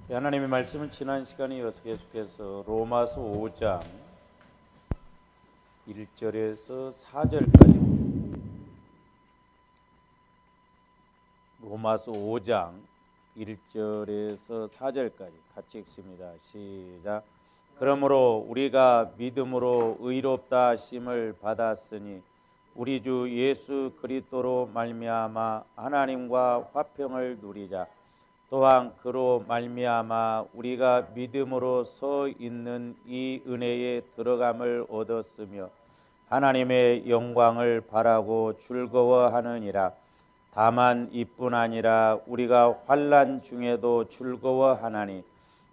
하나님의 말씀은 지난 시간에 이어서 계속해서 로마서 5장 1절에서 4절까지 로마서 5장 1절에서 4절까지 같이 읽습니다. 시작. 그러므로 우리가 믿음으로 의롭다 하심을 받았으니 우리 주 예수 그리스도로 말미암아 하나님과 화평을 누리자. 또한 그로 말미암아 우리가 믿음으로 서 있는 이 은혜에 들어감을 얻었으며 하나님의 영광을 바라고 즐거워하느니라. 다만 이뿐 아니라 우리가 환난 중에도 즐거워하나니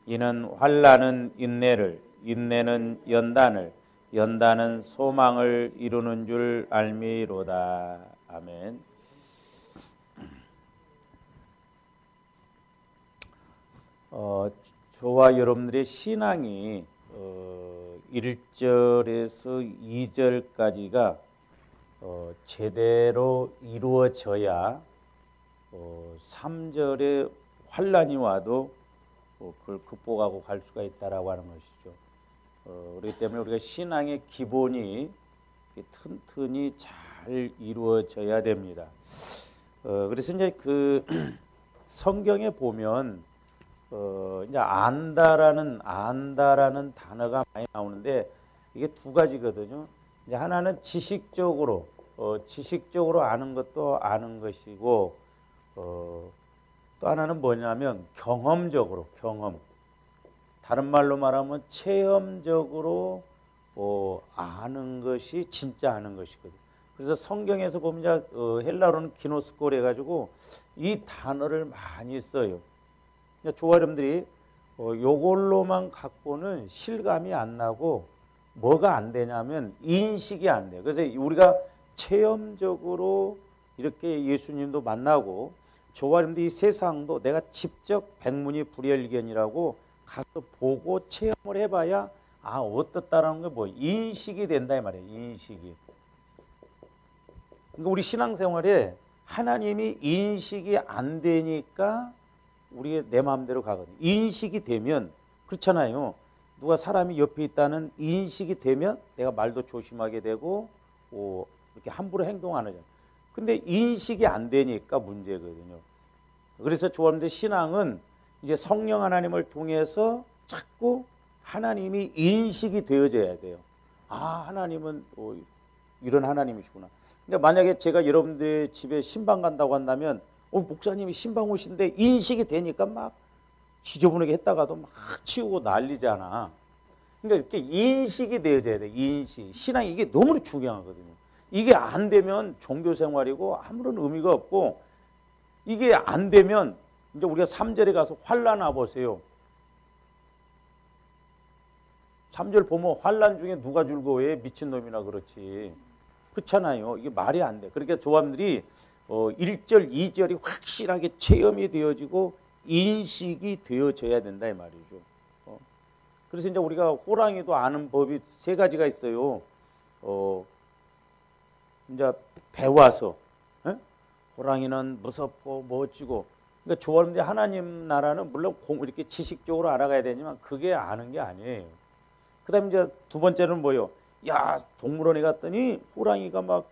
이는 환난은 인내를, 인내는 연단을, 연단은 소망을 이루는 줄 알미로다. 아멘. 저와 여러분들의 신앙이 1절에서 2절까지가 제대로 이루어져야 3절에 환난이 와도 그걸 극복하고 갈 수가 있다라고 하는 것이죠. 그렇기 때문에 우리가 신앙의 기본이 튼튼히 잘 이루어져야 됩니다. 그래서 이제 그 성경에 보면 이제 안다라는 단어가 많이 나오는데 이게 두 가지거든요. 이제 하나는 지식적으로 아는 것도 아는 것이고 또 하나는 뭐냐면 경험적으로 다른 말로 말하면 체험적으로 아는 것이 진짜 아는 것이거든요. 그래서 성경에서 보면 이제 헬라어로는 기노스코르 해가지고 이 단어를 많이 써요. 저와 여러분들이 요걸로만 갖고는 실감이 안 나고 뭐가 안 되냐면 인식이 안 돼요. 그래서 우리가 체험적으로 이렇게 예수님도 만나고 저와 여러분들 이 세상도 내가 직접 백문이 불여일견이라고 가서 보고 체험을 해봐야 어떻다라는 게 뭐 인식이 된다 이 말이에요. 인식이. 그러니까 우리 신앙생활에 하나님이 인식이 안 되니까 우리 내 마음대로 가거든요. 인식이 되면 그렇잖아요. 누가 사람이 옆에 있다는 인식이 되면 내가 말도 조심하게 되고 이렇게 함부로 행동 안 하잖아요. 근데 인식이 안 되니까 문제거든요. 그래서 저하는데 신앙은 이제 성령 하나님을 통해서 자꾸 하나님이 인식이 되어져야 돼요. 하나님은 이런 하나님이시구나. 근데 만약에 제가 여러분들 집에 신방 간다고 한다면 목사님이 신방 오신데 인식이 되니까 막 지저분하게 했다가도 막 치우고 난리잖아. 그러니까 이렇게 인식이 되어져야 돼. 인식. 신앙이 이게 너무 중요하거든요. 이게 안 되면 종교 생활이고 아무런 의미가 없고 이게 안 되면 이제 우리가 3절에 가서 환난 와 보세요. 3절 보면 환난 중에 누가 즐거워해? 미친놈이나 그렇지. 그렇잖아요. 이게 말이 안 돼. 그러니까 조합들이 1절, 2절이 확실하게 체험이 되어지고 인식이 되어져야 된다 이 말이죠. 그래서 이제 우리가 호랑이도 아는 법이 세 가지가 있어요. 이제 배워서 호랑이는 무섭고 멋지고. 그러니까 조합인데 하나님 나라는 물론 이렇게 지식적으로 알아가야 되지만 그게 아는 게 아니에요. 그다음에 이제 두 번째는 뭐요? 동물원에 갔더니 호랑이가 막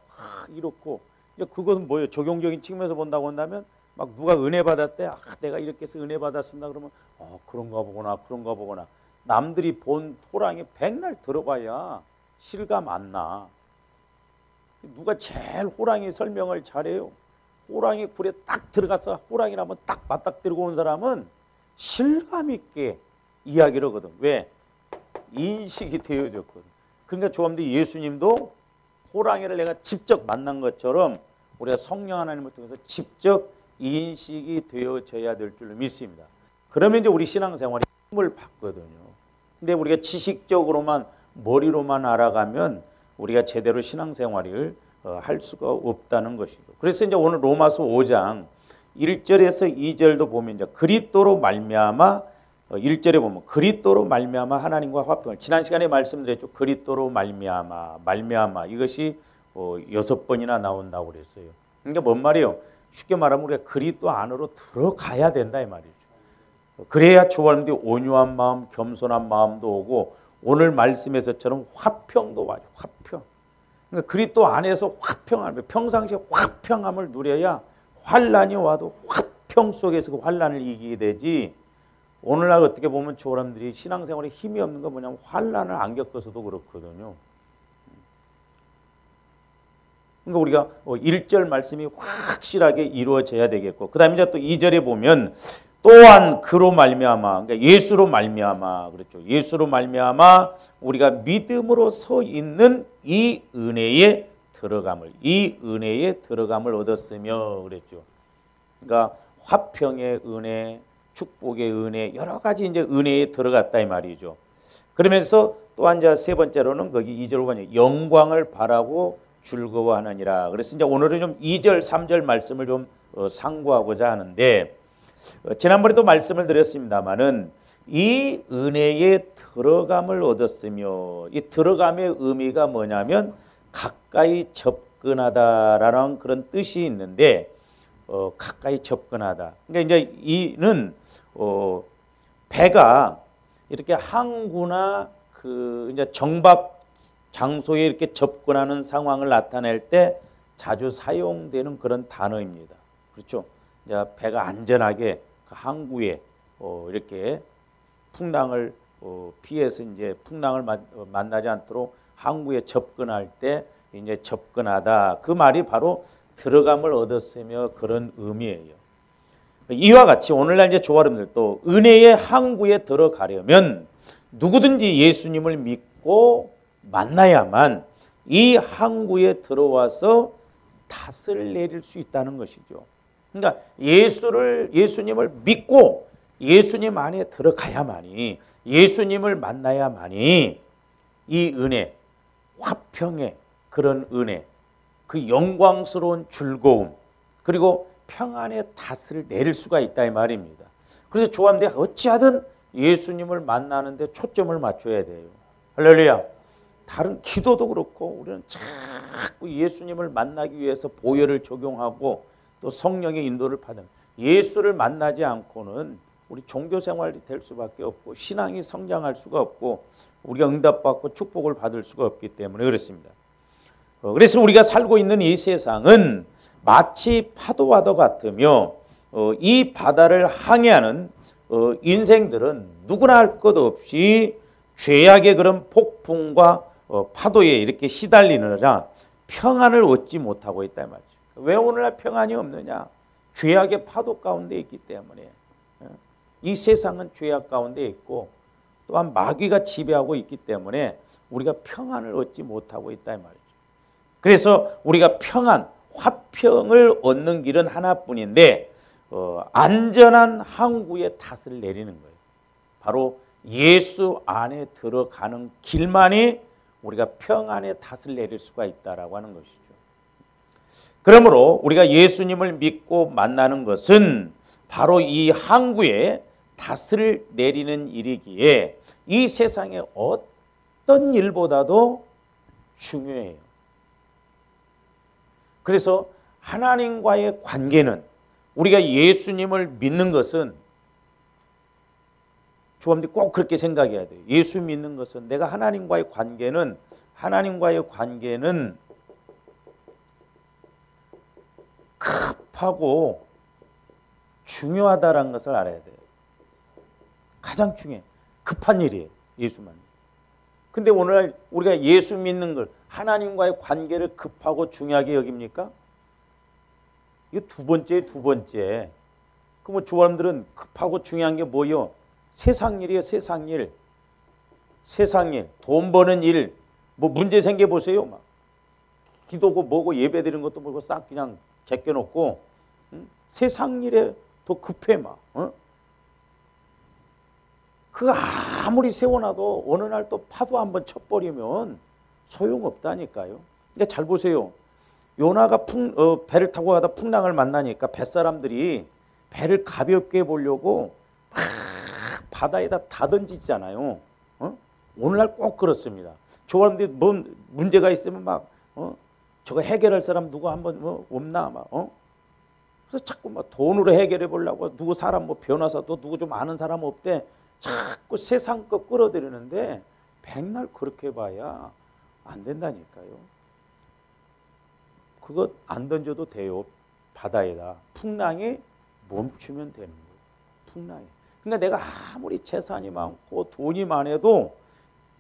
이렇고. 그것은 뭐예요? 적용적인 측면에서 본다고 한다면 막 누가 은혜 받았대. 내가 이렇게 해서 은혜 받았습니다. 그러면 그런가 보구나. 남들이 본 호랑이 백날 들어봐야 실감 안 나. 누가 제일 호랑이 설명을 잘해요? 호랑이 굴에 딱 들어가서 호랑이를 한번 딱 맞닥뜨리고 온 사람은 실감 있게 이야기를 하거든. 왜? 인식이 되어졌거든. 그러니까 조합들 예수님도 호랑이를 내가 직접 만난 것처럼 우리가 성령 하나님을 통해서 직접 인식이 되어져야 될 줄로 믿습니다. 그러면 이제 우리 신앙생활이 힘을 받거든요. 근데 우리가 지식적으로만 머리로만 알아가면 우리가 제대로 신앙생활을 할 수가 없다는 것이죠. 그래서 이제 오늘 로마서 5장 1절에서 2절도 보면 이제 그리스도로 말미암아 1절에 보면 그리스도로 말미암아 하나님과 화평을 지난 시간에 말씀드렸죠. 그리스도로 말미암아 이것이 6번이나 나온다고 그랬어요. 그러니까 뭔 말이에요? 쉽게 말하면 우리가 그리스도 안으로 들어가야 된다 이 말이죠. 그래야 조원들이 온유한 마음, 겸손한 마음도 오고 오늘 말씀에서처럼 화평도 와요. 화평. 그러니까 그리스도 안에서 화평함을 평상시에 화평함을 누려야 환란이 와도 화평 속에서 그 환란을 이기게 되지. 오늘날 어떻게 보면 조람들이 신앙생활에 힘이 없는 건 뭐냐면 환란을 안 겪어서도 그렇거든요. 그러니까 우리가 1절 말씀이 확실하게 이루어져야 되겠고, 그 다음에 이제 또 2절에 보면 또한 그로 말미암아, 그러니까 예수로 말미암아, 그렇죠. 예수로 말미암아 우리가 믿음으로 서 있는 이 은혜에 들어감을 얻었으며 그랬죠. 그러니까 화평의 은혜, 축복의 은혜, 여러 가지 이제 은혜에 들어갔다 이 말이죠. 그러면서 또한 이제 세 번째로는 거기 2절 보면 영광을 바라고 즐거워하느니라. 그래서 이제 오늘은 좀 2절, 3절 말씀을 좀 상고하고자 하는데, 지난번에도 말씀을 드렸습니다마는 이 은혜에 들어감을 얻었으며, 이 들어감의 의미가 뭐냐면 가까이 접근하다라는 그런 뜻이 있는데, 가까이 접근하다. 그러니까 이제 이는 배가 이렇게 항구나 그 이제 정박 장소에 이렇게 접근하는 상황을 나타낼 때 자주 사용되는 그런 단어입니다. 그렇죠? 이제 배가 안전하게 그 항구에 이렇게 풍랑을 피해서 이제 풍랑을 만나지 않도록 항구에 접근할 때 이제 접근하다. 그 말이 바로 들어감을 얻었으며 그런 의미예요. 이와 같이 오늘날 이제 조아름들도 은혜의 항구에 들어가려면 누구든지 예수님을 믿고 만나야만 이 항구에 들어와서 탓을 내릴 수 있다는 것이죠. 그러니까 예수님을 믿고 예수님 안에 들어가야만이, 예수님을 만나야만이 이 은혜, 화평의 그런 은혜, 그 영광스러운 즐거움, 그리고 평안의 탓을 내릴 수가 있다 이 말입니다. 그래서 조한대 어찌하든 예수님을 만나는데 초점을 맞춰야 돼요. 할렐루야. 다른 기도도 그렇고 우리는 자꾸 예수님을 만나기 위해서 보혈을 적용하고 또 성령의 인도를 받는, 예수를 만나지 않고는 우리 종교 생활이 될 수밖에 없고 신앙이 성장할 수가 없고 우리가 응답받고 축복을 받을 수가 없기 때문에 그렇습니다. 그래서 우리가 살고 있는 이 세상은 마치 파도와도 같으며 이 바다를 항해하는 인생들은 누구나 할 것 없이 죄악의 그런 폭풍과 파도에 이렇게 시달리느라 평안을 얻지 못하고 있다 말이죠. 왜 오늘날 평안이 없느냐? 죄악의 파도 가운데 있기 때문에. 이 세상은 죄악 가운데 있고 또한 마귀가 지배하고 있기 때문에 우리가 평안을 얻지 못하고 있다 말이죠. 그래서 우리가 평안, 화평을 얻는 길은 하나뿐인데 안전한 항구에 탓을 내리는 거예요. 바로 예수 안에 들어가는 길만이 우리가 평안의 탓을 내릴 수가 있다라고 하는 것이죠. 그러므로 우리가 예수님을 믿고 만나는 것은 바로 이 항구에 탓을 내리는 일이기에 이 세상의 어떤 일보다도 중요해요. 그래서 하나님과의 관계는, 우리가 예수님을 믿는 것은, 조합들이 꼭 그렇게 생각해야 돼요. 예수 믿는 것은, 내가 하나님과의 관계는 급하고 중요하다는 것을 알아야 돼요. 가장 중요해. 급한 일이에요. 예수만. 근데 오늘 우리가 예수 믿는 걸, 하나님과의 관계를 급하고 중요하게 여깁니까? 이거 두 번째. 그럼 조람들은 급하고 중요한 게 뭐요? 세상 일이에요. 세상 일. 돈 버는 일. 뭐 문제 생겨 보세요. 막 기도고 뭐고 예배 드리는 것도 뭐고 싹 그냥 제껴놓고 세상 일에 더 급해 막. 그 아무리 세워놔도 어느 날 또 파도 한번 쳐버리면 소용없다니까요. 그러니까 잘 보세요. 요나가 배를 타고 가다 풍랑을 만나니까 뱃사람들이 배를 가볍게 보려고 막 바다에다 다 던지잖아요. 오늘날 꼭 그렇습니다. 저 사람들이 뭐 문제가 있으면 막 저거 해결할 사람 누구 한번 없나 막 그래서 자꾸 막 돈으로 해결해 보려고 누구 사람 뭐 변호사도 누구 좀 아는 사람 없대. 자꾸 세상 거 끌어들이는데 백날 그렇게 봐야 안 된다니까요. 그거 안 던져도 돼요. 바다에다. 풍랑이 멈추면 되는 거예요. 풍랑이. 그러니까 내가 아무리 재산이 많고 돈이 많아도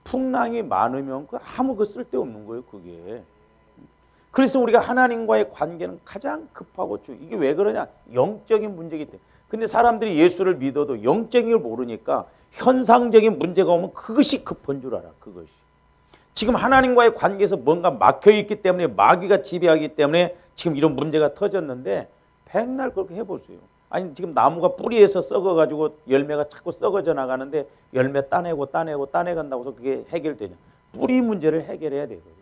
풍랑이 많으면 그 아무 그 쓸데없는 거예요. 그게. 그래서 우리가 하나님과의 관계는 가장 급하고 이게 왜 그러냐? 영적인 문제이기 때문에. 근데 사람들이 예수를 믿어도 영적인 걸 모르니까 현상적인 문제가 오면 그것이 급한 줄 알아. 그것이. 지금 하나님과의 관계에서 뭔가 막혀있기 때문에 마귀가 지배하기 때문에 지금 이런 문제가 터졌는데 백날 그렇게 해보세요. 아니 지금 나무가 뿌리에서 썩어가지고 열매가 자꾸 썩어져 나가는데 열매 따내간다고 해서 그게 해결되냐. 뿌리 문제를 해결해야 되거든요.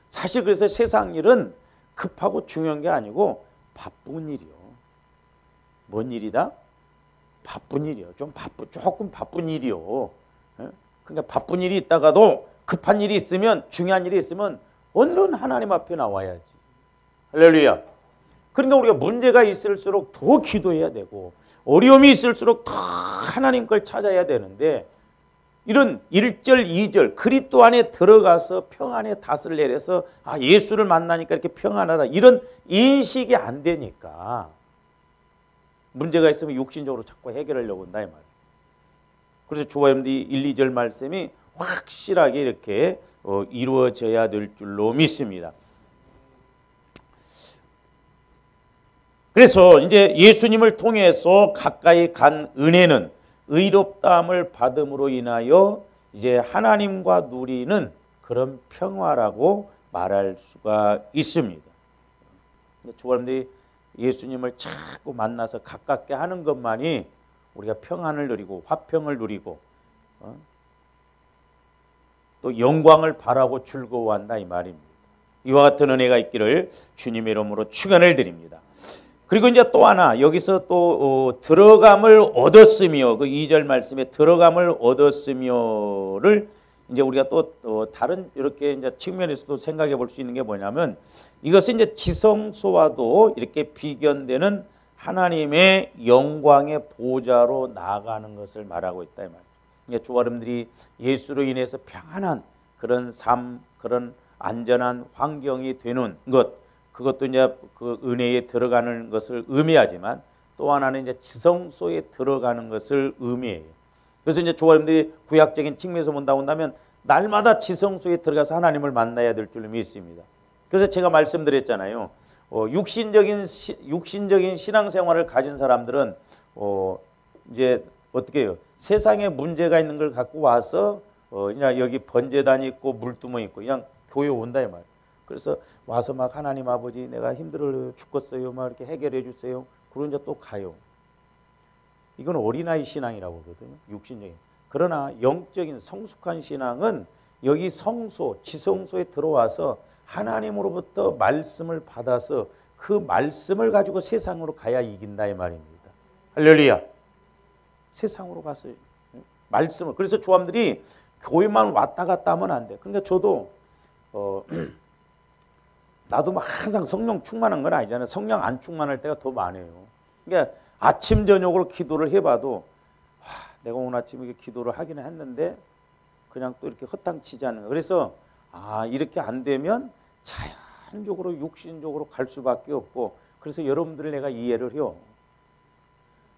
사실 그래서 세상 일은 급하고 중요한 게 아니고 바쁜 일이요. 뭔 일이다? 바쁜 일이요. 조금 바쁜 일이요. 그러니까 바쁜 일이 있다가도 급한 일이 있으면 중요한 일이 있으면 얼른 하나님 앞에 나와야지. 할렐루야. 그러니까 우리가 문제가 있을수록 더 기도해야 되고 어려움이 있을수록 더 하나님 걸 찾아야 되는데 이런 1절, 2절 그리스도 안에 들어가서 평안의 닷을 내려서 예수를 만나니까 이렇게 평안하다 이런 인식이 안 되니까 문제가 있으면 육신적으로 자꾸 해결하려고 한다 이 말이에요. 그래서 조화염디 1, 2절 말씀이 확실하게 이렇게 이루어져야 될 줄로 믿습니다. 그래서 이제 예수님을 통해서 가까이 간 은혜는 의롭다함을 받음으로 인하여 이제 하나님과 누리는 그런 평화라고 말할 수가 있습니다. 조화염디 예수님을 자꾸 만나서 가깝게 하는 것만이 우리가 평안을 누리고 화평을 누리고 또 영광을 바라고 즐거워한다 이 말입니다. 이와 같은 은혜가 있기를 주님의 이름으로 축원을 드립니다. 그리고 이제 또 하나 여기서 또 들어감을 얻었으며 그 2절 말씀에 들어감을 얻었으며를 이제 우리가 또 다른 이렇게 이제 측면에서도 생각해 볼 수 있는 게 뭐냐면 이것은 이제 지성소와도 이렇게 비견되는 하나님의 영광의 보좌로 나아가는 것을 말하고 있다 이 말이에요. 이제 조아름들이 예수로 인해서 평안한 그런 삶, 그런 안전한 환경이 되는 것, 그것도 이제 그 은혜에 들어가는 것을 의미하지만 또 하나는 이제 지성소에 들어가는 것을 의미해요. 그래서 이제 조아름들이 구약적인 측면에서 본다면 날마다 지성소에 들어가서 하나님을 만나야 될 줄로 믿습니다. 그래서 제가 말씀드렸잖아요. 육신적인 신앙생활을 가진 사람들은 이제 어떻게 해요? 세상에 문제가 있는 걸 갖고 와서 그냥 여기 번제단이 있고 물두멍 있고 그냥 교회 온다 이 말. 그래서 와서 막 하나님 아버지 내가 힘들어 죽겠어요. 막 이렇게 해결해 주세요. 그러고 이제 또 가요. 이건 어린아이 신앙이라고 하거든요. 육신적인. 그러나 영적인 성숙한 신앙은 여기 성소, 지성소에 들어와서 하나님으로부터 말씀을 받아서 그 말씀을 가지고 세상으로 가야 이긴다 이 말입니다. 할렐루야. 세상으로 가서 말씀을. 그래서 조함들이 교회만 왔다 갔다 하면 안 돼. 그러니까 저도 나도 막 항상 성령 충만한 건 아니잖아요. 성령 안 충만할 때가 더 많아요. 그러니까 아침 저녁으로 기도를 해봐도 내가 오늘 아침에 기도를 하기는 했는데 그냥 또 이렇게 허탕치지 않는 거. 그래서 이렇게 안 되면 자연적으로 육신적으로 갈 수밖에 없고 그래서 여러분들을 내가 이해를 해요.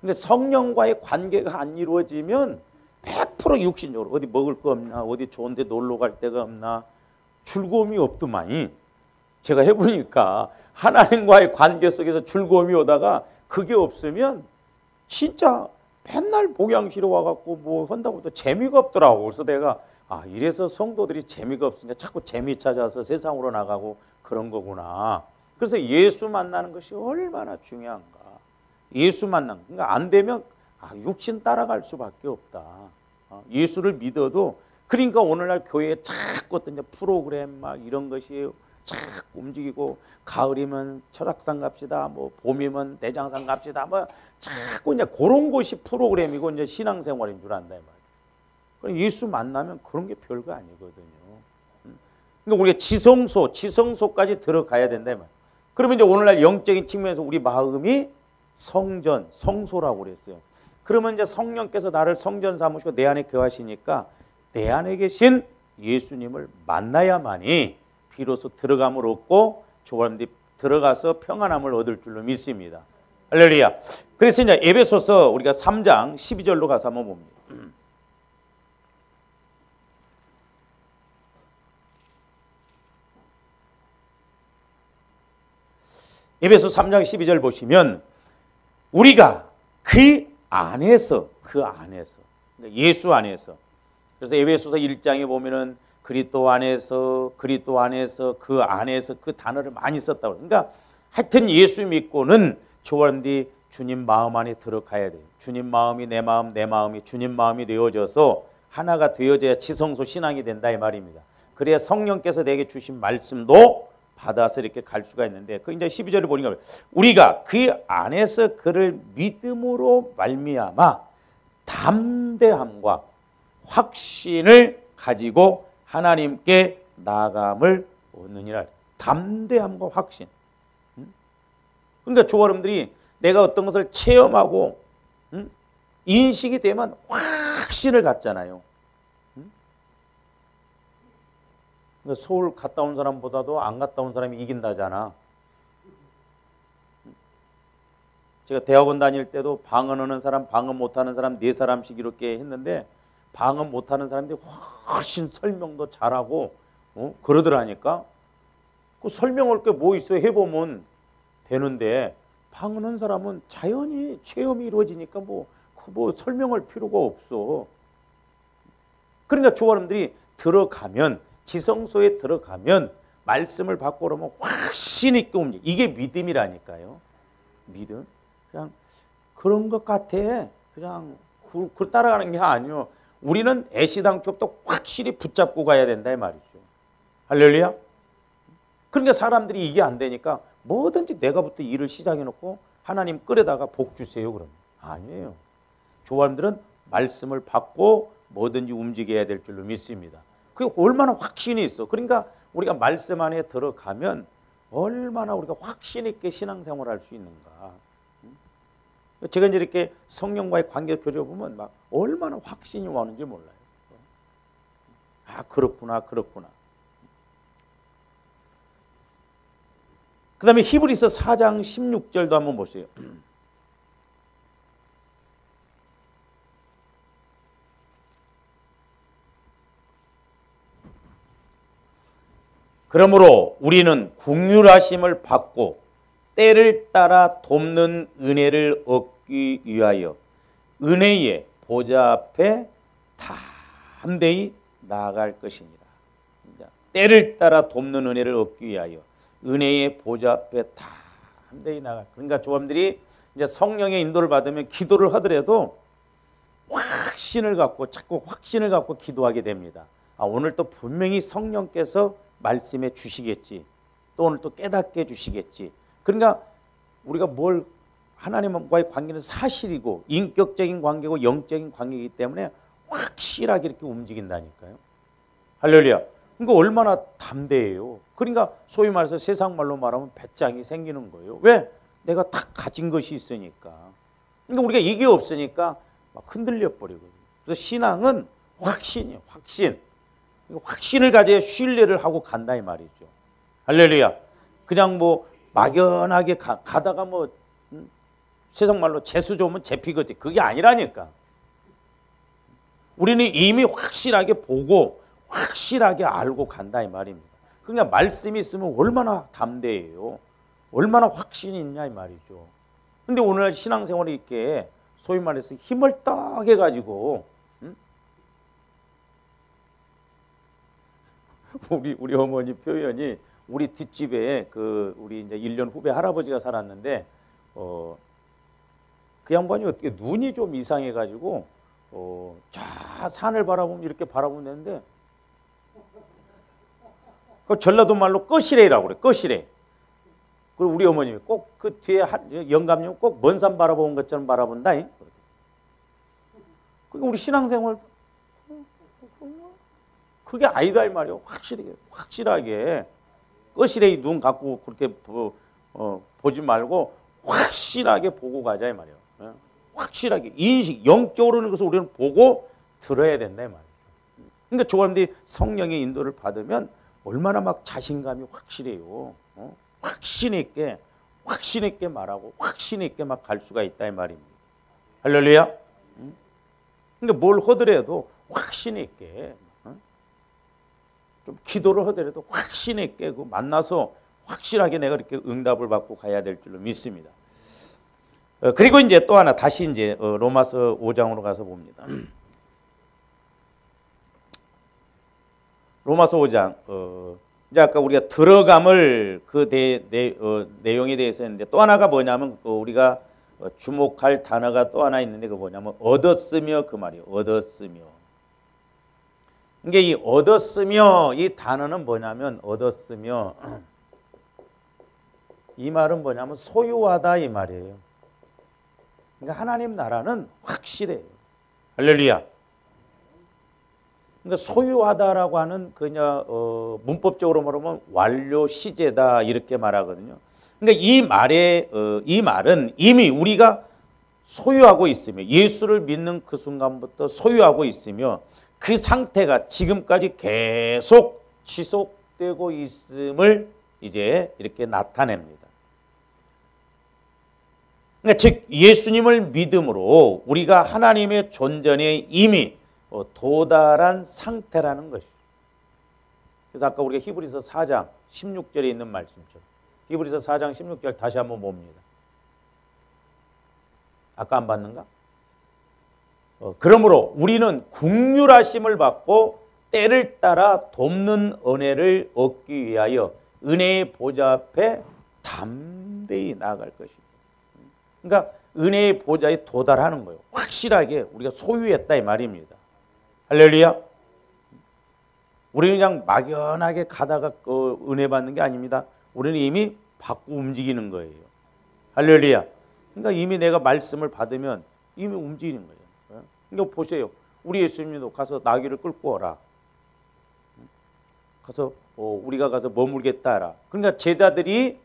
근데 성령과의 관계가 안 이루어지면 100% 육신적으로 어디 먹을 거 없나 어디 좋은 데 놀러 갈 데가 없나 즐거움이 없더만이. 제가 해보니까 하나님과의 관계 속에서 즐거움이 오다가 그게 없으면 진짜 맨날 목양실에 와갖고 뭐 한다고 해도 재미가 없더라고. 그래서 내가 이래서 성도들이 재미가 없으니까 자꾸 재미 찾아서 세상으로 나가고 그런 거구나. 그래서 예수 만나는 것이 얼마나 중요한가. 예수 만나는. 그러니까 안 되면 육신 따라갈 수밖에 없다. 예수를 믿어도 그러니까 오늘날 교회에 자꾸 어떤 이제 프로그램 막 이런 것이 자꾸 움직이고 가을이면 철학산 갑시다. 뭐 봄이면 내장산 갑시다. 뭐 자꾸 이제 그런 것이 프로그램이고 이제 신앙생활인 줄 안다 이 말이에요. 예수 만나면 그런 게 별거 아니거든요. 그러니까 우리가 지성소까지 들어가야 된다 이 말이에요. 그러면 이제 오늘날 영적인 측면에서 우리 마음이 성전, 성소라고 그랬어요. 그러면 이제 성령께서 나를 성전 삼으시고 내 안에 거하시니까 내 안에 계신 예수님을 만나야만이 비로소 들어감을 얻고 조원들이 들어가서 평안함을 얻을 줄로 믿습니다. 할렐루야. 그래서 이제 에베소서 우리가 3장 12절로 가서 한번 봅니다. 에베소 3장 12절 보시면 우리가 그 안에서 예수 안에서, 그래서 에베소서 1장에 보면은 그리스도 안에서 그 안에서 그 단어를 많이 썼다고. 그러니까 하여튼 예수 믿고는 조원디 주님 마음 안에 들어가야 돼요. 주님 마음이 내 마음, 내 마음이 주님 마음이 되어져서 하나가 되어져야 지성소 신앙이 된다 이 말입니다. 그래야 성령께서 내게 주신 말씀도 받아서 이렇게 갈 수가 있는데, 그 이제 12절을 보니까 우리가 그 안에서 그를 믿음으로 말미암아 담대함과 확신을 가지고 하나님께 나아감을 얻느니라. 담대함과 확신. 그러니까 조아름들이 내가 어떤 것을 체험하고 인식이 되면 확신을 갖잖아요. 그러니까 서울 갔다 온 사람보다도 안 갔다 온 사람이 이긴다잖아. 제가 대학원 다닐 때도 방언하는 사람, 방언 못하는 사람 4사람씩 이렇게 했는데 방언 못하는 사람들이 훨씬 설명도 잘하고 그러더라니까. 그 설명할 게 뭐 있어요? 해보면 되는데 방언하는 사람은 자연히 체험이 이루어지니까 뭐 설명할 필요가 없어. 그러니까 조아름들이 들어가면, 지성소에 들어가면 말씀을 받고 그러면 확신 있게 움직여. 이게 믿음이라니까요. 믿음. 그냥 그런 것 같아. 그냥 그 따라가는 게 아니요. 우리는 애시당초부터 확실히 붙잡고 가야 된다 이 말이죠. 할렐루야. 그러니까 사람들이 이게 안 되니까 뭐든지 내가부터 일을 시작해 놓고 하나님 끌에다가 복 주세요 그러면 아니에요. 조아님들은 말씀을 받고 뭐든지 움직여야 될 줄로 믿습니다. 그게 얼마나 확신이 있어. 그러니까 우리가 말씀 안에 들어가면 얼마나 우리가 확신 있게 신앙생활을 할 수 있는가. 제가 이제 이렇게 성령과의 관계 교제보면 막 얼마나 확신이 오는지 몰라요. 아, 그렇구나. 그 다음에 히브리서 4장 16절도 한번 보세요. 그러므로 우리는 긍휼하심을 받고 때를 따라 돕는 은혜를 얻기 위하여 은혜의 보좌 앞에 담대히 나아갈 것이니라. 때를 따라 돕는 은혜를 얻기 위하여 은혜의 보좌 앞에 담대히 나아갈. 그러니까 조함들이 이제 성령의 인도를 받으면 기도를 하더라도 확신을 갖고 자꾸 확신을 갖고 기도하게 됩니다. 아, 오늘 또 분명히 성령께서 말씀해 주시겠지. 또 오늘 또 깨닫게 해 주시겠지. 그러니까 우리가 뭘 하나님과의 관계는 사실이고 인격적인 관계고 영적인 관계이기 때문에 확실하게 이렇게 움직인다니까요. 할렐루야. 그러니까 얼마나 담대해요. 그러니까 소위 말해서 세상 말로 말하면 배짱이 생기는 거예요. 왜? 내가 딱 가진 것이 있으니까. 그러니까 우리가 이게 없으니까 막 흔들려 버리거든요. 그래서 신앙은 확신이에요. 확신. 확신을 가져야 신뢰를 하고 간다 이 말이죠. 할렐루야. 그냥 뭐 막연하게 가다가 뭐 세상 말로 재수 좋으면 재피거지. 그게 아니라니까. 우리는 이미 확실하게 보고 확실하게 알고 간다 이 말입니다. 그러니까 말씀이 있으면 얼마나 담대해요. 얼마나 확신이 있냐 이 말이죠. 근데 오늘 신앙생활이 이렇게 소위 말해서 힘을 딱 해가지고 우리 어머니 표현이 우리 뒷집에 우리 이제 1년 후배 할아버지가 살았는데 그 양반이 어떻게 눈이 좀 이상해가지고 저 산을 바라보면 이렇게 바라보면 되는데 그 전라도 말로 꺼시래라고 그래. 꺼시래. 그리고 우리 어머님이 꼭 그 뒤에 영감님 꼭 먼 산 바라보는 것처럼 바라본다. 그러니까 우리 신앙생활 그게 아니다 이 말이에요. 확실하게 꺼시래이 눈 갖고 그렇게 보지 말고 확실하게 보고 가자 이 말이에요. 확실하게 인식, 영적으로는 것을 우리는 보고 들어야 된다 이 말이에요. 그러니까 조감들이 성령의 인도를 받으면 얼마나 막 자신감이 확실해요. 확신 있게 말하고 확신 있게 막 갈 수가 있다 이 말입니다. 할렐루야. 그러니까 뭘 하더라도 확신 있게, 좀 기도를 하더라도 확신 있게 그 만나서 확실하게 내가 이렇게 응답을 받고 가야 될 줄로 믿습니다. 그리고 이제 또 하나 다시 이제 로마서 5장으로 가서 봅니다. 로마서 5장 이제 아까 우리가 들어감을 그 내용에 대해서 했는데 또 하나가 뭐냐면 우리가 주목할 단어가 또 하나 있는데 그 뭐냐면 얻었으며 그 말이에요. 얻었으며. 이게 이 얻었으며 이 단어는 뭐냐면 얻었으며 이 말은 뭐냐면 소유하다 이 말이에요. 그러니까 하나님 나라는 확실해요. 할렐루야. 그러니까 소유하다라고 하는 그냥 문법적으로 말하면 완료 시제다 이렇게 말하거든요. 그러니까 이 말은 이미 우리가 소유하고 있으며 예수를 믿는 그 순간부터 소유하고 있으며 그 상태가 지금까지 계속 지속되고 있음을 이제 이렇게 나타냅니다. 그러니까 즉 예수님을 믿음으로 우리가 하나님의 존전에 이미 도달한 상태라는 것이죠. 그래서 아까 우리가 히브리서 4장 16절에 있는 말씀처럼 히브리서 4장 16절 다시 한번 봅니다. 아까 안 봤는가? 그러므로 우리는 긍휼하심을 받고 때를 따라 돕는 은혜를 얻기 위하여 은혜의 보좌 앞에 담대히 나아갈 것입니다. 그러니까 은혜의 보좌에 도달하는 거예요. 확실하게 우리가 소유했다 이 말입니다. 할렐루야. 우리는 그냥 막연하게 가다가 은혜 받는 게 아닙니다. 우리는 이미 받고 움직이는 거예요. 할렐루야. 그러니까 이미 내가 말씀을 받으면 이미 움직이는 거예요. 그러니까 보세요. 우리 예수님도 가서 나귀를 끌고 오라. 가서 우리가 가서 머물겠다 하라. 그러니까 제자들이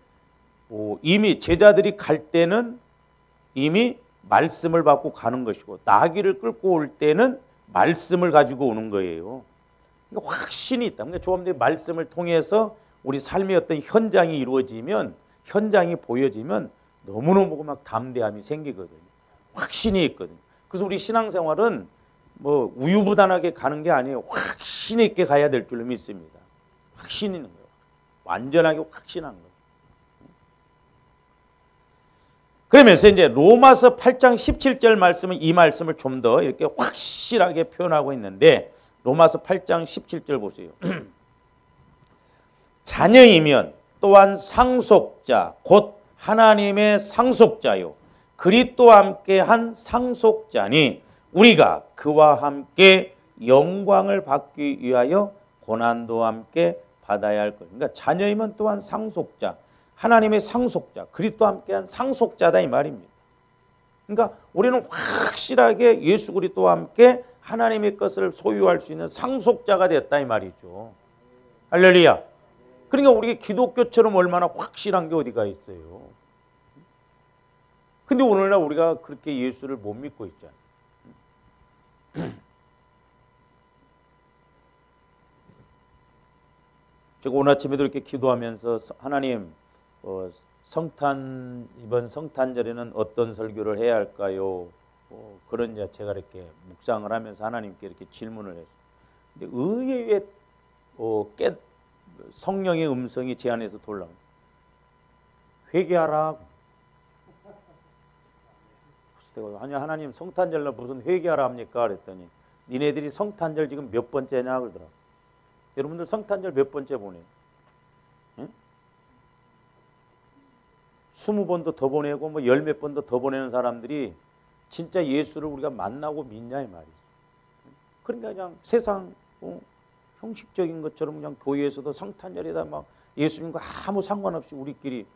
이미 제자들이 갈 때는 이미 말씀을 받고 가는 것이고 나귀를 끌고 올 때는 말씀을 가지고 오는 거예요. 그러니까 확신이 있다. 그러니까 조합들이 말씀을 통해서 우리 삶의 어떤 현장이 이루어지면 현장이 보여지면 너무너무 막 담대함이 생기거든요. 확신이 있거든요. 그래서 우리 신앙생활은 뭐 우유부단하게 가는 게 아니에요. 확신 있게 가야 될 줄로 믿습니다. 확신 있는 거예요. 완전하게 확신한 거예요. 그러면서 이제 로마서 8장 17절 말씀은 이 말씀을 좀 더 이렇게 확실하게 표현하고 있는데 로마서 8장 17절 보세요. 자녀이면 또한 상속자 곧 하나님의 상속자요 그리스도와 함께 한 상속자니 우리가 그와 함께 영광을 받기 위하여 고난도 함께 받아야 할 것. 그러니까 자녀이면 또한 상속자 하나님의 상속자, 그리스도와 함께한 상속자다 이 말입니다. 그러니까 우리는 확실하게 예수 그리스도와 함께 하나님의 것을 소유할 수 있는 상속자가 됐다 이 말이죠. 할렐루야. 그러니까 우리가 기독교처럼 얼마나 확실한 게 어디가 있어요. 근데 오늘날 우리가 그렇게 예수를 못 믿고 있잖아요. 제가 오늘 아침에도 이렇게 기도하면서 하나님 이번 성탄절에는 어떤 설교를 해야 할까요? 그런 제가 이렇게 묵상을 하면서 하나님께 이렇게 질문을 했어요. 근데 의외의 성령의 음성이 제 안에서 돌아옵니다. 회개하라. 아니 하나님 성탄절날 무슨 회개하라 합니까? 그랬더니 니네들이 성탄절 지금 몇 번째냐 그러더라고요. 여러분들 성탄절 몇 번째 보내요? 20번도 더 보내고 뭐 10몇 번도 더 보내는 사람들이 진짜 예수를 우리가 만나고 믿냐 이 말이죠. 그러니까 그냥 세상 형식적인 것처럼 그냥 교회에서도 성탄절에다 막 예수님과 아무 상관없이 우리끼리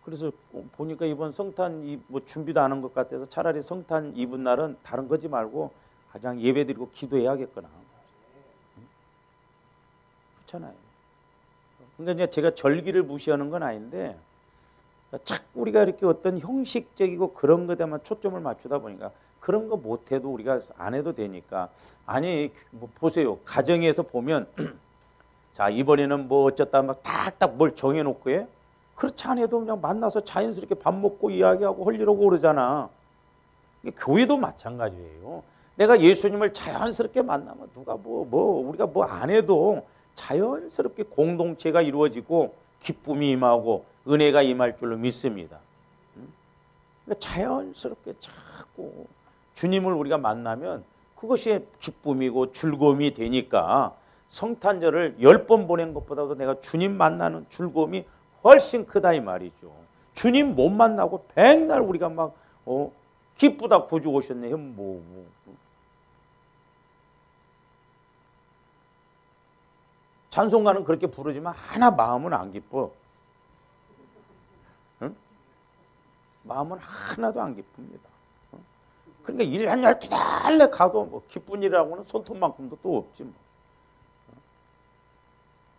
그래서 보니까 이번 성탄 뭐 준비도 안 한 것 같아서 차라리 성탄 이브 날은 다른 거지 말고 가장 예배드리고 기도해야겠구나. 그렇잖아요. 그러니까 제가 절기를 무시하는 건 아닌데 자꾸 우리가 이렇게 어떤 형식적이고 그런 것에만 초점을 맞추다 보니까 그런 거 못해도 우리가 안 해도 되니까. 아니 뭐 보세요. 가정에서 보면 자 이번에는 뭐 어쩌다 막 딱딱 뭘 정해놓고 해. 그렇지 않아도 그냥 만나서 자연스럽게 밥 먹고 이야기하고 헐리라고 그러잖아. 교회도 마찬가지예요. 내가 예수님을 자연스럽게 만나면 누가 우리가 뭐 안 해도 자연스럽게 공동체가 이루어지고 기쁨이 임하고 은혜가 임할 줄로 믿습니다. 그러니까 자연스럽게 자꾸 주님을 우리가 만나면 그것이 기쁨이고 즐거움이 되니까 성탄절을 10번 보낸 것보다도 내가 주님 만나는 즐거움이 훨씬 크다 이 말이죠. 주님 못 만나고 백날 우리가 막 기쁘다 구주 오셨네. 찬송가는 그렇게 부르지만 하나 마음은 안 기뻐. 응? 마음은 하나도 안 기쁩니다. 그러니까 1년 12달 가도 뭐 기쁜 일이라고는 손톱만큼도 또 없지 뭐.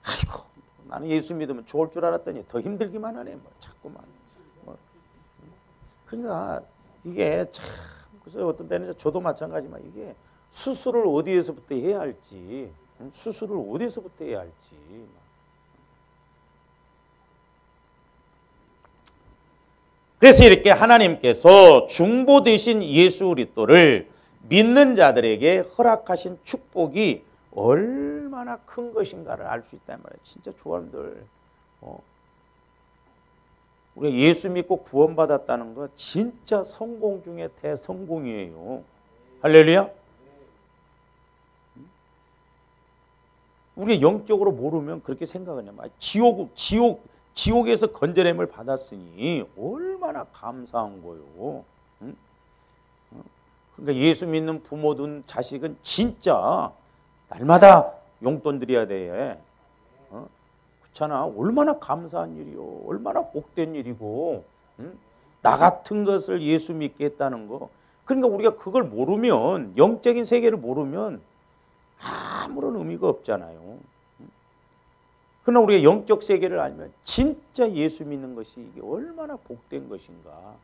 아이고 나는 예수 믿으면 좋을 줄 알았더니 더 힘들기만 하네 뭐 자꾸만. 그러니까 이게 참 그래서 어떤 때는 저도 마찬가지지만 이게 수술을 어디에서부터 해야 할지 수술을 어디서부터 해야 할지. 그래서 이렇게 하나님께서 중보 되신 예수 그리스도를 믿는 자들에게 허락하신 축복이 얼마나 큰 것인가를 알 수 있단 말이에요. 진짜 조합들. 우리가 예수 믿고 구원받았다는 거 진짜 성공 중에 대성공이에요. 할렐루야. 우리가 영적으로 모르면 그렇게 생각하냐. 지옥에서 건져냄을 받았으니 얼마나 감사한 거요. 응? 그러니까 예수 믿는 부모 둔 자식은 진짜 날마다 용돈 드려야 돼. 그렇잖아. 얼마나 감사한 일이요. 얼마나 복된 일이고. 응? 나 같은 것을 예수 믿게 했다는 거. 그러니까 우리가 그걸 모르면 영적인 세계를 모르면 아무런 의미가 없잖아요. 그러나 우리가 영적 세계를 알면 진짜 예수 믿는 것이 이게 얼마나 복된 것인가.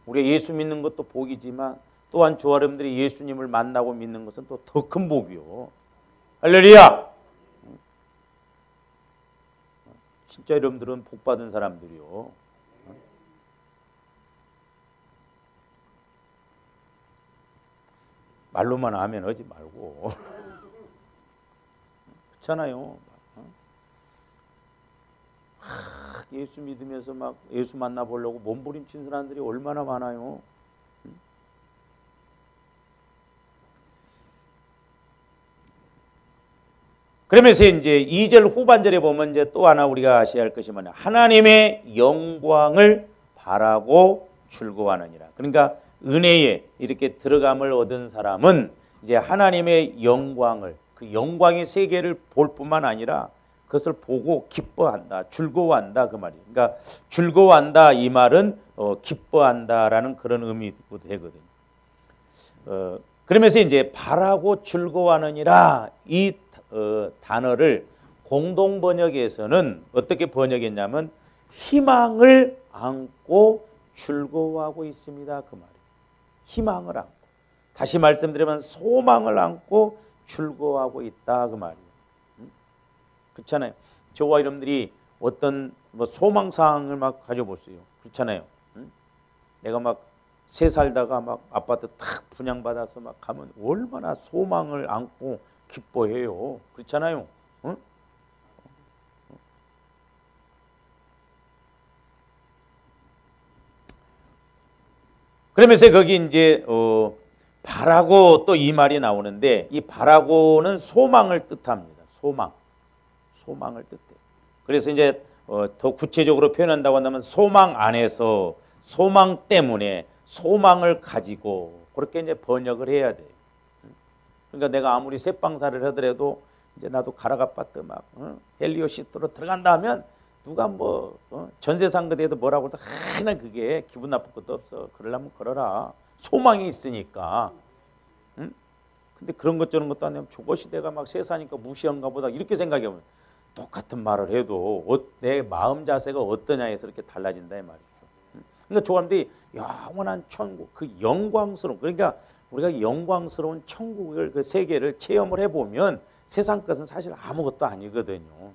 우리가 예수 믿는 것도 복이지만 또한 저와 여러분들이 예수님을 만나고 믿는 것은 또 더 큰 복이요. 할렐루야. 진짜 여러분들은 복받은 사람들이요. 말로만 아멘 하지 말고. 그렇잖아요. 예수 믿으면서 막 예수 만나보려고 몸부림친 사람들이 얼마나 많아요. 그러면서 이제 2절 후반절에 보면 이제 또 하나 우리가 아셔야 할 것이 뭐냐. 하나님의 영광을 바라고 즐거워하느니라. 그러니까 은혜에 이렇게 들어감을 얻은 사람은 이제 하나님의 영광을 그 영광의 세계를 볼 뿐만 아니라 그것을 보고 기뻐한다, 즐거워한다 그 말이에요. 그러니까 즐거워한다 이 말은 기뻐한다라는 그런 의미도 되거든요. 그러면서 이제 바라고 즐거워하느니라 이 단어를 공동 번역에서는 어떻게 번역했냐면 희망을 안고 즐거워하고 있습니다 그 말이에요. 희망을 안고. 다시 말씀드리면 소망을 안고 즐거워하고 있다 그 말이에요. 그렇잖아요. 저와 여러분들이 어떤 뭐 소망사항을 막 가져보세요. 그렇잖아요. 내가 막 새 살다가 막 아파트 탁 분양받아서 막 가면 얼마나 소망을 안고 기뻐해요. 그렇잖아요. 응? 그러면서 거기 이제 바라고 또 이 말이 나오는데 이 바라고는 소망을 뜻합니다. 소망을 뜻해요. 그래서 이제 더 구체적으로 표현한다고 한다면 소망 안에서 소망 때문에 소망을 가지고 그렇게 이제 번역을 해야 돼요. 그러니까 내가 아무리 새빵살을 하더라도 이제 나도 가락 아파트 막 헬리오 시트로 들어간다 하면 누가 뭐 전세 산 것에도 뭐라고 해도 하나 그게 기분 나쁠 것도 없어. 그러려면 걸어라. 소망이 있으니까. 근데 그런 것 저런 것도 안 되면 저것이 내가 막 새 사니까 무시한가 보다 이렇게 생각해보면 똑같은 말을 해도 내 마음 자세가 어떠냐에서 이렇게 달라진다 이 말이죠. 그러니까 조감들이 영원한 천국, 그 영광스러운, 그러니까 우리가 영광스러운 천국을, 그 세계를 체험을 해보면 세상 것은 사실 아무것도 아니거든요.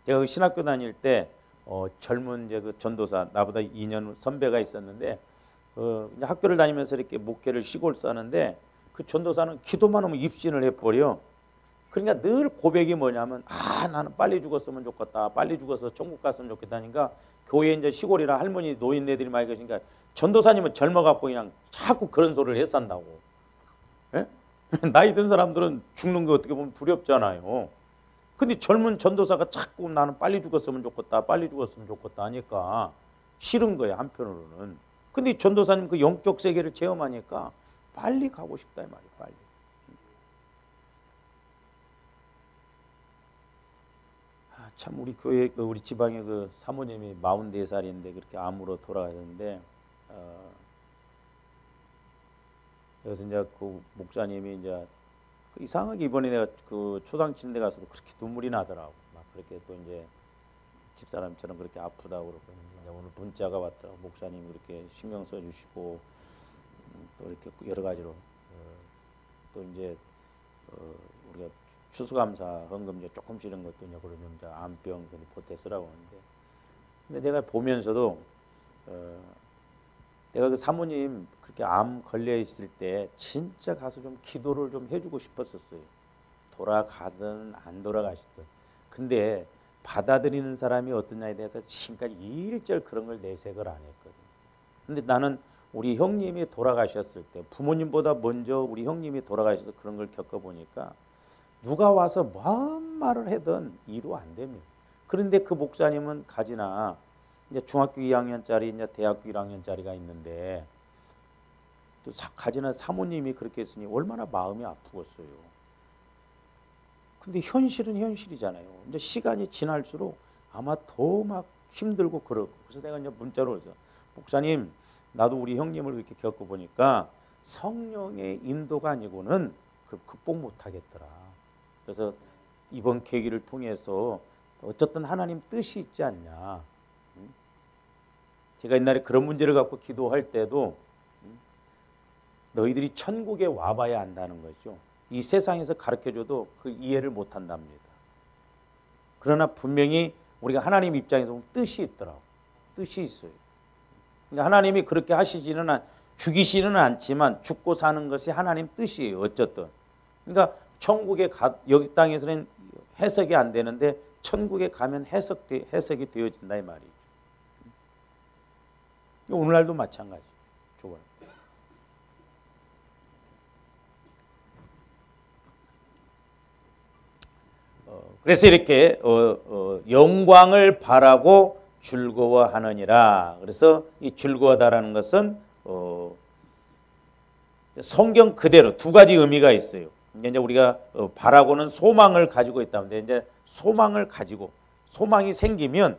제가 그 신학교 다닐 때 젊은 이제 그 전도사, 나보다 2년 선배가 있었는데 이제 학교를 다니면서 이렇게 목회를 시골서 하는데 그 전도사는 기도만 하면 입신을 해버려. 그러니까 늘 고백이 뭐냐면 나는 빨리 죽었으면 좋겠다. 빨리 죽어서 천국 갔으면 좋겠다니까 교회 이제 시골이라 할머니 노인네들이 많이 계시니까 전도사님은 젊어갖고 그냥 자꾸 그런 소리를 했산다고. 예? 나이 든 사람들은 죽는 게 어떻게 보면 두렵잖아요. 근데 젊은 전도사가 자꾸 나는 빨리 죽었으면 좋겠다. 빨리 죽었으면 좋겠다 하니까 싫은 거예요, 한편으로는. 근데 전도사님 그 영적 세계를 체험하니까 빨리 가고 싶다 이 말이에요. 빨리. 참 우리 교회 우리 지방에 그 사모님이 44살인데 그렇게 암으로 돌아가셨는데 그래서 이제 그 목사님이 이제 이상하게 이번에 내가 그 초상 치는 데 가서도 그렇게 눈물이 나더라고. 막 그렇게 또 이제 집사람처럼 그렇게 아프다고 그러고 오늘 문자가 왔더라고. 목사님 그렇게 신경 써주시고 또 이렇게 여러 가지로 또 이제 우리가 추수감사 헌금 이제 조금씩 이런 것도 이제 그런 이제 암병 보태 쓰라고 하는데 근데 내가 보면서도 내가 그 사모님 그렇게 암 걸려 있을 때 진짜 가서 좀 기도를 좀 해주고 싶었었어요. 돌아가든 안 돌아가시든. 근데 받아들이는 사람이 어떠냐에 대해서 지금까지 일절 그런 걸 내색을 안 했거든. 근데 나는 우리 형님이 돌아가셨을 때 부모님보다 먼저 우리 형님이 돌아가셔서 그런 걸 겪어보니까 누가 와서 뭔 말을 해든 이루 안 됩니다. 그런데 그 목사님은 가지나 이제 중학교 2학년짜리 이제 대학교 1학년짜리가 있는데 또 가지나 사모님이 그렇게 했으니 얼마나 마음이 아프겠어요. 근데 현실은 현실이잖아요. 이제 시간이 지날수록 아마 더 막 힘들고 그러고 그래서 내가 이제 문자로 해서 목사님 나도 우리 형님을 이렇게 겪어보니까 성령의 인도가 아니고는 그 극복 못하겠더라. 그래서 이번 계기를 통해서 어쨌든 하나님 뜻이 있지 않냐. 제가 옛날에 그런 문제를 갖고 기도할 때도 너희들이 천국에 와봐야 안다는 거죠. 이 세상에서 가르쳐줘도 그 이해를 못한답니다. 그러나 분명히 우리가 하나님 입장에서 보면 뜻이 있더라고. 뜻이 있어요. 그러니까 하나님이 그렇게 하시지는 죽이시는 않지만 죽고 사는 것이 하나님 뜻이에요. 어쨌든. 그러니까 천국에 여기 땅에서는 해석이 안 되는데 천국에 가면 해석이 되어진다 이 말이죠. 오늘날도 마찬가지죠. 좋아요. 그래서 이렇게 영광을 바라고 즐거워하느니라. 그래서 이 즐거워하다라는 것은 성경 그대로 두 가지 의미가 있어요. 이제 우리가 바라고는 소망을 가지고 있다는데 이제 소망을 가지고 소망이 생기면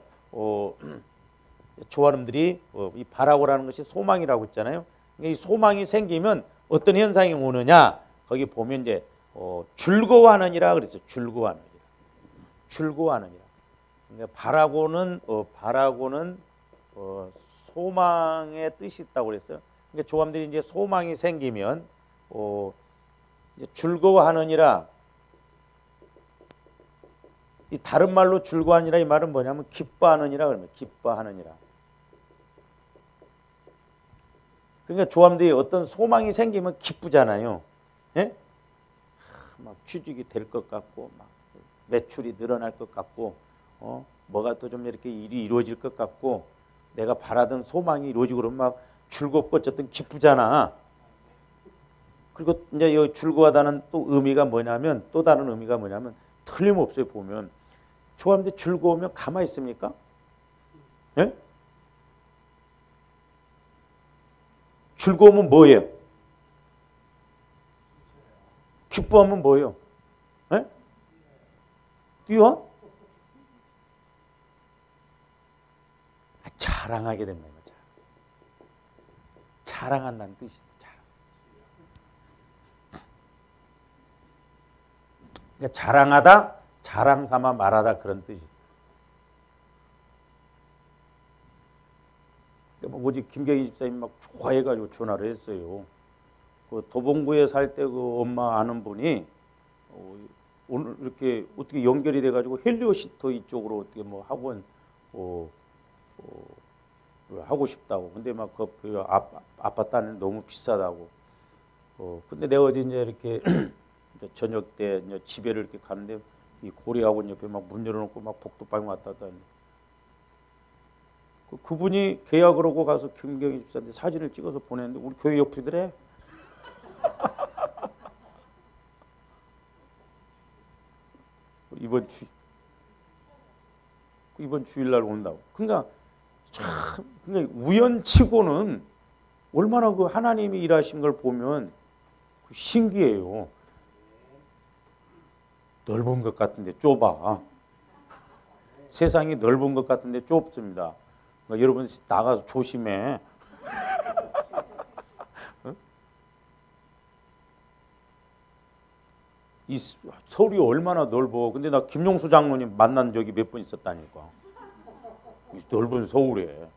조아름들이 이 바라고라는 것이 소망이라고 했잖아요. 이 소망이 생기면 어떤 현상이 오느냐? 거기 보면 이제 즐거워하느니라 그랬어요. 즐거워하느니라. 그러니까 바라고는 소망의 뜻이 있다고 그랬어요. 그러니까 조감들이 이제 소망이 생기면 이제 즐거워하느니라. 이 다른 말로 즐거워하느니라 이 말은 뭐냐면 기뻐하느니라 그러면 기뻐하느니라. 그러니까 조감들이 어떤 소망이 생기면 기쁘잖아요. 예? 막 취직이 될 것 같고 막 매출이 늘어날 것 같고 뭐가 또 좀 이렇게 일이 이루어질 것 같고 내가 바라던 소망이 이루어지고 그러면 막 즐겁고 어쨌든 기쁘잖아. 그리고 이제 이 즐거워하다는 또 의미가 뭐냐면 또 다른 의미가 뭐냐면 틀림없어요. 보면 좋아하는데 즐거우면 가만히 있습니까? 예? 즐거우면 뭐예요? 기뻐하면 뭐예요? 예? 뛰어? 자랑하게 된다. 자랑한다는 뜻이다. 그러니까 자랑하다, 자랑 삼아 말하다 그런 뜻이죠. 그러니까 오직 김경희 집사님 막 좋아해가지고 전화를 했어요. 그 도봉구에 살 때 그 엄마 아는 분이 오늘 이렇게 어떻게 연결이 돼가지고 헬리오시터 이쪽으로 어떻게 뭐 학원 하고 싶다고. 근데 막 그 아파트 안에 너무 비싸다고. 근데 내가 어제 이제 이렇게 저녁 때 이제 집에를 이렇게 가는데 이 고려학원 옆에 막 문 열어놓고 막 복도방에 왔다 갔다 하는데 그분이 계약을 하고 가서 김경희 집사한테 사진을 찍어서 보냈는데 우리 교회 옆이더래. 이번 주일날 온다고. 그러니까 참 그러니까 우연치고는 얼마나 그 하나님이 일하신 걸 보면 신기해요. 넓은 것 같은데 좁아. 세상이 넓은 것 같은데 좁습니다. 그러니까 여러분 나가서 조심해. 이 서울이 얼마나 넓어. 근데 나 김용수 장로님 만난 적이 몇 번 있었다니까. 이 넓은 서울에.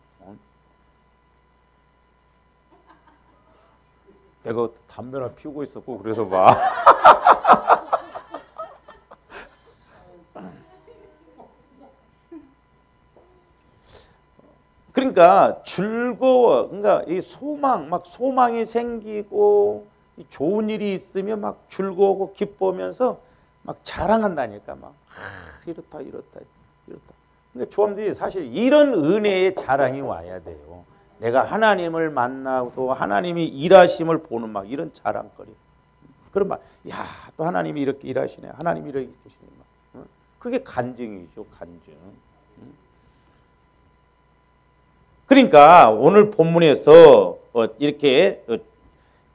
내가 담배나 피우고 있었고 그래서 봐. 그러니까 즐거워. 그러니까 이 소망, 막 소망이 생기고 좋은 일이 있으면 막 즐거워하고 기뻐하면서 막 자랑한다니까. 막 이렇다. 그러니까 조합들이 사실 이런 은혜의 자랑이 와야 돼요. 내가 하나님을 만나고 하나님이 일하심을 보는 막 이런 자랑거리. 그런 말, 야, 또 하나님이 이렇게 일하시네. 하나님이 이렇게 일하시네. 그게 간증이죠, 간증. 그러니까 오늘 본문에서 이렇게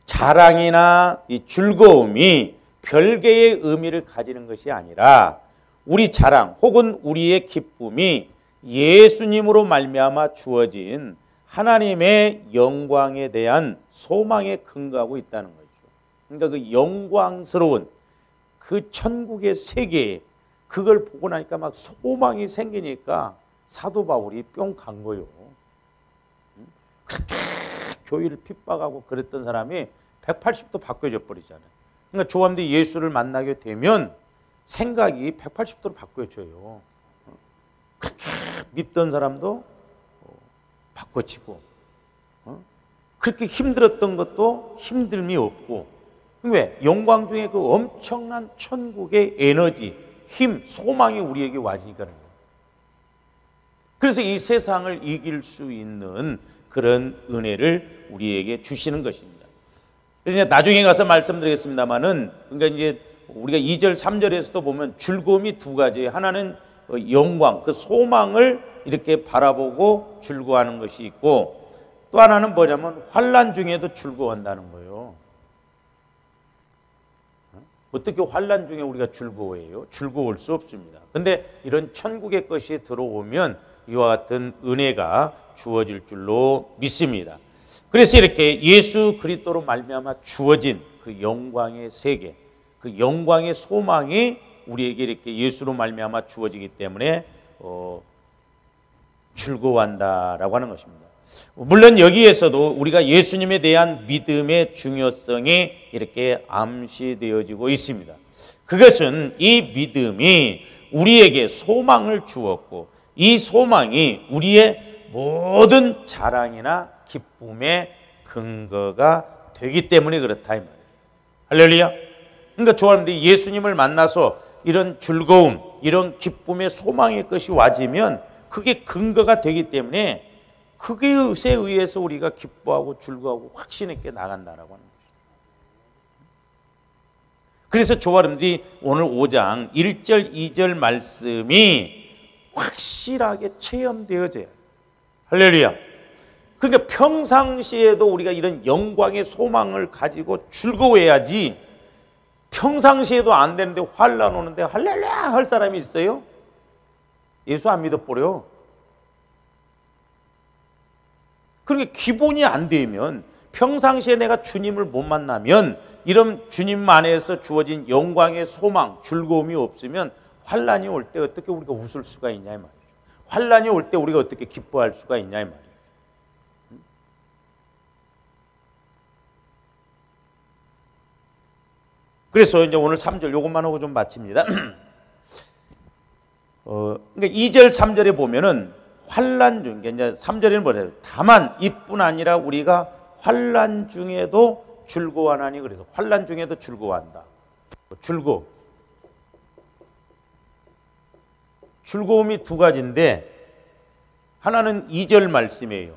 자랑이나 이 즐거움이 별개의 의미를 가지는 것이 아니라 우리 자랑 혹은 우리의 기쁨이 예수님으로 말미암아 주어진 하나님의 영광에 대한 소망에 근거하고 있다는 거죠. 그러니까 그 영광스러운 그 천국의 세계 그걸 보고 나니까 막 소망이 생기니까 사도 바울이 뿅 간 거예요. 그렇게 교회를 핍박하고 그랬던 사람이 180도 바뀌어져 버리잖아요. 그러니까 조함대 예수를 만나게 되면 생각이 180도로 바뀌어져요. 그렇게 밉던 사람도 바꿔치고 그렇게 힘들었던 것도 힘듦이 없고. 왜? 영광 중에 그 엄청난 천국의 에너지, 힘, 소망이 우리에게 와지니까 그런 거예요. 그래서 이 세상을 이길 수 있는 그런 은혜를 우리에게 주시는 것입니다. 그래서 이제 나중에 가서 말씀드리겠습니다만은, 그러니까 이제 우리가 2절, 3절에서도 보면 즐거움이 두 가지예요. 하나는 영광, 그 소망을 이렇게 바라보고 즐거워하는 것이 있고, 또 하나는 뭐냐면 환난 중에도 즐거워한다는 거예요. 어떻게 환난 중에 우리가 즐거워해요? 즐거울 수 없습니다. 근데 이런 천국의 것이 들어오면 이와 같은 은혜가 주어질 줄로 믿습니다. 그래서 이렇게 예수 그리스도로 말미암아 주어진 그 영광의 세계, 그 영광의 소망이 우리에게 이렇게 예수로 말미암아 주어지기 때문에 즐거워한다라고 하는 것입니다. 물론 여기에서도 우리가 예수님에 대한 믿음의 중요성이 이렇게 암시되어지고 있습니다. 그것은 이 믿음이 우리에게 소망을 주었고 이 소망이 우리의 모든 자랑이나 기쁨의 근거가 되기 때문에 그렇다 이 말이에요. 할렐루야. 그러니까 좋아하는데 예수님을 만나서 이런 즐거움, 이런 기쁨의 소망의 것이 와지면 그게 근거가 되기 때문에 그것에 의해서 우리가 기뻐하고 즐거워하고 확신 있게 나간다라고 하는 것입니다. 그래서 조아름들이 오늘 5장 1절, 2절 말씀이 확실하게 체험되어져요. 할렐루야. 그러니까 평상시에도 우리가 이런 영광의 소망을 가지고 즐거워해야지 평상시에도 안 되는데 환난 오는데 할렐루야 할 사람이 있어요? 예수 안 믿어버려. 그러니까 기본이 안 되면 평상시에 내가 주님을 못 만나면 이런 주님 안에서 주어진 영광의 소망, 즐거움이 없으면 환난이 올 때 어떻게 우리가 웃을 수가 있냐 이 말이에요. 환난이 올 때 우리가 어떻게 기뻐할 수가 있냐 이 말이에요. 그래서 이제 오늘 3절 요것만 하고 좀 마칩니다. 그러니까 2절 3절에 보면은 환난 중, 이제 3절에는 뭐래요? 다만 이뿐 아니라 우리가 환난 중에도 즐거워하나니, 그래서 환난 중에도 즐거워한다. 즐거움이 두 가지인데 하나는 2절 말씀이에요.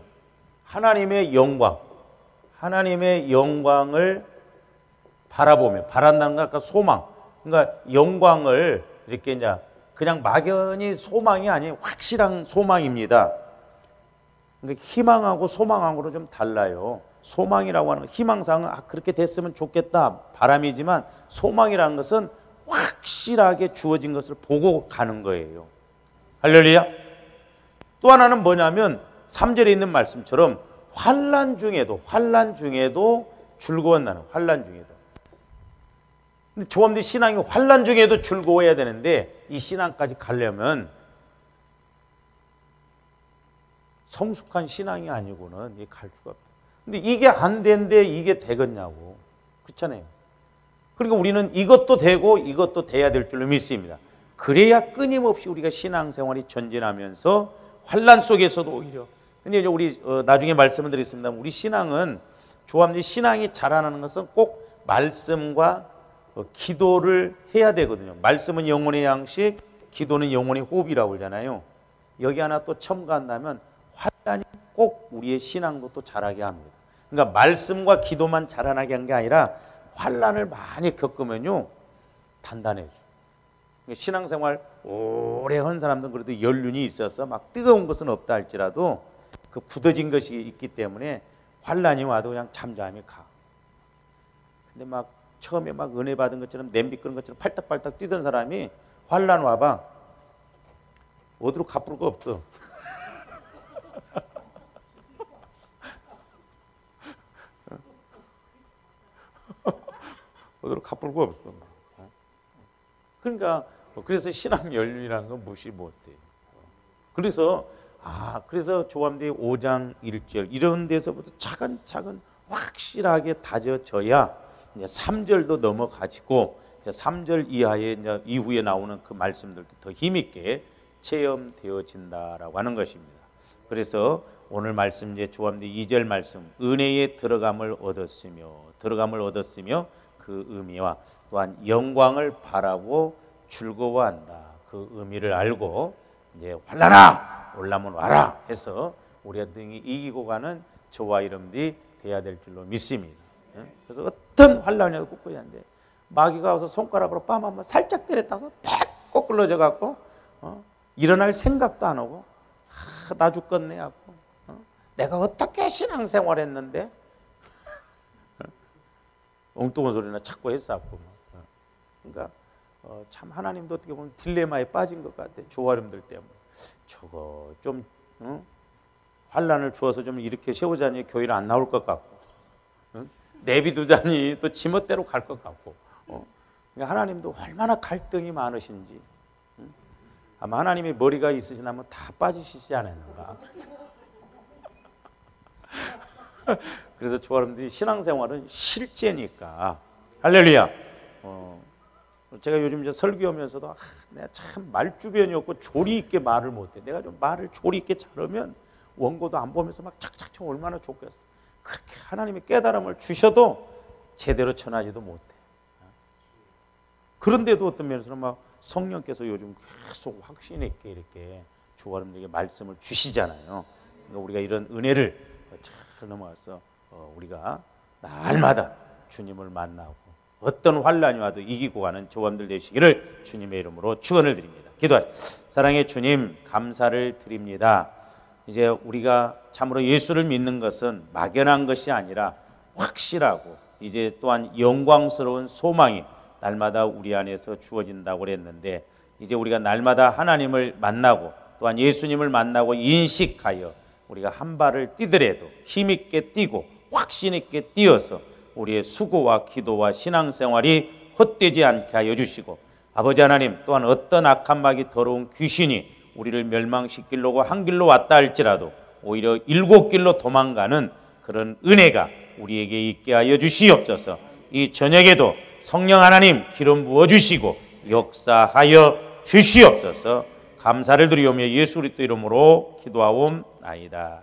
하나님의 영광을 바라보며, 바란다는 건 아까 소망, 그러니까 영광을 이렇게 이제 그냥 막연히 소망이 아닌 확실한 소망입니다. 그러니까 희망하고 소망하고는 좀 달라요. 소망이라고 하는 건 희망상은 그렇게 됐으면 좋겠다 바람이지만, 소망이라는 것은 확실하게 주어진 것을 보고 가는 거예요. 할렐루야. 또 하나는 뭐냐면 3절에 있는 말씀처럼 환난 중에도 즐거워한다는, 환난 중에도. 근데 조합된 신앙이 환난 중에도 즐거워해야 되는데, 이 신앙까지 가려면 성숙한 신앙이 아니고는 갈 수가 없다. 근데 이게 안 되는데 이게 되겠냐고. 그렇잖아요. 그러니까 우리는 이것도 되고 이것도 돼야 될 줄로 믿습니다. 그래야 끊임없이 우리가 신앙생활이 전진하면서 환난 속에서도 오히려. 근데 이제 우리 나중에 말씀을 드리겠습니다. 우리 신앙은, 조합된 신앙이 자라나는 것은 꼭 말씀과 기도를 해야 되거든요. 말씀은 영혼의 양식, 기도는 영혼의 호흡이라고 그러잖아요. 여기 하나 또 첨가한다면 환난이 꼭 우리의 신앙도 또 자라게 합니다. 그러니까 말씀과 기도만 자라나게 한 게 아니라 환난을 많이 겪으면요 단단해져요. 신앙생활 오래 한 사람들은 그래도 연륜이 있어서 막 뜨거운 것은 없다 할지라도 그 굳어진 것이 있기 때문에 환난이 와도 그냥 잠잠히 가. 근데 막 처음에 막 은혜 받은 것처럼 냄비 끄는 것처럼 팔딱팔딱 뛰던 사람이 환난 와봐, 어디로 갚을 거 없어. 어디로 갚을 거 없어. 그러니까 그래서 신앙 연륜이라는 건 무시 못해. 그래서 조함대 5장 1절 이런 데서부터 차근차근 확실하게 다져져야 이제 3절도 넘어가지고 이제 3절 이하에 이제 이후에 나오는 그 말씀들도 더 힘있게 체험되어진다라고 하는 것입니다. 그래서 오늘 말씀 이제 조함대 2절 말씀, 은혜에 들어감을 얻었으며 그 의미와 또한 영광을 바라고 즐거워한다. 그 의미를 알고 이제 환난아 올라면 와라 해서 우리가 등이 이기고 가는 저와 여러분들이 돼야 될 줄로 믿습니다. 그래서 어떤 환난이라도 꿋꿋이 안 돼. 마귀가 와서 손가락으로 뺨 한번 살짝 때렸다서 팍 꼬꾸러져 갖고 일어날 생각도 안 하고 나 죽겠네 하고 내가 어떻게 신앙생활했는데 엉뚱한 소리나 자꾸 했었고. 그러니까 참 하나님도 어떻게 보면 딜레마에 빠진 것 같아. 조아름들 때문에 저거 좀 환난을 주어서 좀 이렇게 세우자니 교회를 안 나올 것 같고, 내비두자니 또 지멋대로 갈 것 같고. 그러니까 하나님도 얼마나 갈등이 많으신지. 아마 하나님의 머리가 있으시다면 다 빠지시지 않았는가. 그래서 조아름들이 신앙생활은 실제니까. 할렐루야. 제가 요즘 이제 설교하면서도 내가 참 말주변이었고 조리 있게 말을 못해. 내가 좀 말을 조리 있게 잘하면 원고도 안 보면서 막 착착착 얼마나 좋겠어. 그렇게 하나님이 깨달음을 주셔도 제대로 전하지도 못해. 그런데도 어떤 면에서는 막 성령께서 요즘 계속 확신 있게 이렇게 조아름들에게 말씀을 주시잖아요. 그러니까 우리가 이런 은혜를 잘 넘어가서 우리가 날마다 주님을 만나고 어떤 환난이 와도 이기고 가는 조원들 되시기를 주님의 이름으로 축원을 드립니다. 기도하시죠. 사랑의 주님, 감사를 드립니다. 이제 우리가 참으로 예수를 믿는 것은 막연한 것이 아니라 확실하고 이제 또한 영광스러운 소망이 날마다 우리 안에서 주어진다고 그랬는데, 이제 우리가 날마다 하나님을 만나고 또한 예수님을 만나고 인식하여 우리가 한 발을 뛰더라도 힘있게 뛰고 확신 있게 뛰어서 우리의 수고와 기도와 신앙생활이 헛되지 않게 하여 주시고, 아버지 하나님, 또한 어떤 악한 마귀 더러운 귀신이 우리를 멸망시키려고 한 길로 왔다 할지라도 오히려 7길로 도망가는 그런 은혜가 우리에게 있게 하여 주시옵소서. 이 저녁에도 성령 하나님 기름 부어주시고 역사하여 주시옵소서. 감사를 드리오며 예수 그리스도 이름으로 기도하옵나이다.